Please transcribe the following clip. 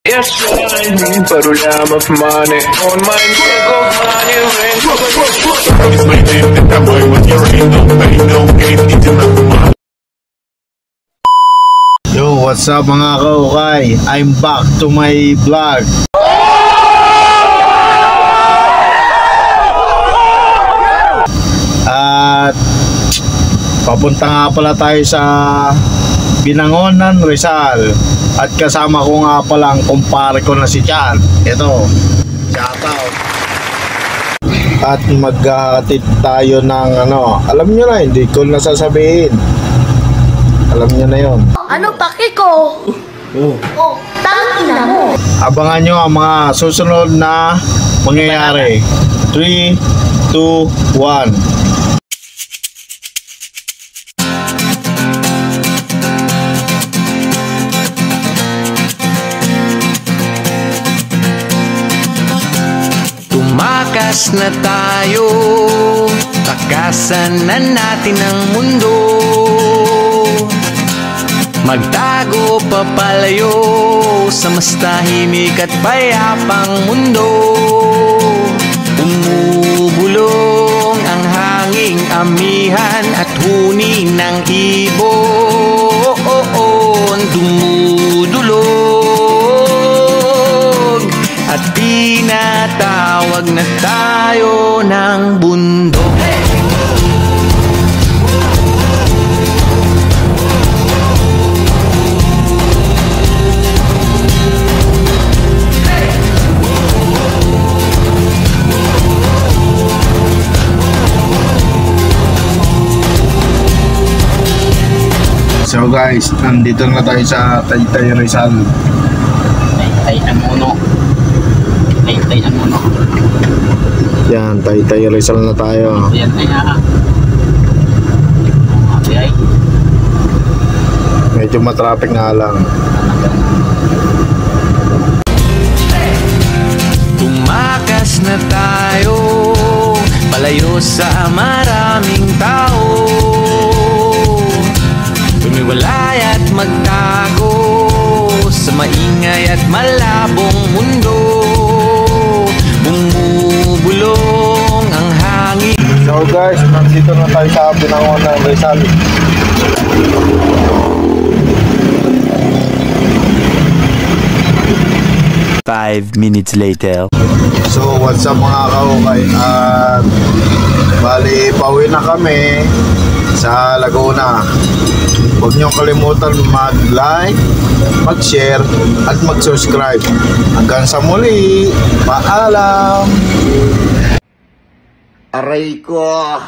Yes, I need parulam of money on my neck of money ring. It's my name that that boy with your ain't no pain, no gain, eating up my. Yo, what's up mga kaukay? I'm back to my vlog. At papunta nga pala tayo sa Binangonan, Rizal. At kasama ko nga palang kumpare ko na si Chan. Ito, shoutout. At magkakatid tayo ng alam nyo na, hindi ko nasasabihin. Alam nyo na yun. Ano paki ko? Tangina mo. Abangan nyo ang mga susunod na mangyayari. 3, 2, 1. Tumakas na tayo, takasan na natin ang mundo. Magtago papalayo sa mas tahimik at payapang mundo. Umubulong ang hanging amihan at huni ng ibon. Dumudulog at tinatawag na tayo ng bundok. So guys, nandito na tayo sa Taytay Rizal. Taytay ang muno. Taytay ang muno. Yan, Taytay Rizal na tayo. Yan ay okay. Medyo matraffic nga lang. Tumakas na tayo, palayo sa maraming tao. Tumiwalay at magtago sa maingay at malabong mundo. Bumubulong ang hangin. So guys, nandito na tayo sa Binangonan, Rizal. Five minutes later. So what's up mga kaukay? At bali, pauwi na kami sa Laguna. Huwag niyong kalimutan mag-like, mag-share, at mag-subscribe. Hanggang sa muli, paalam! Aray ko!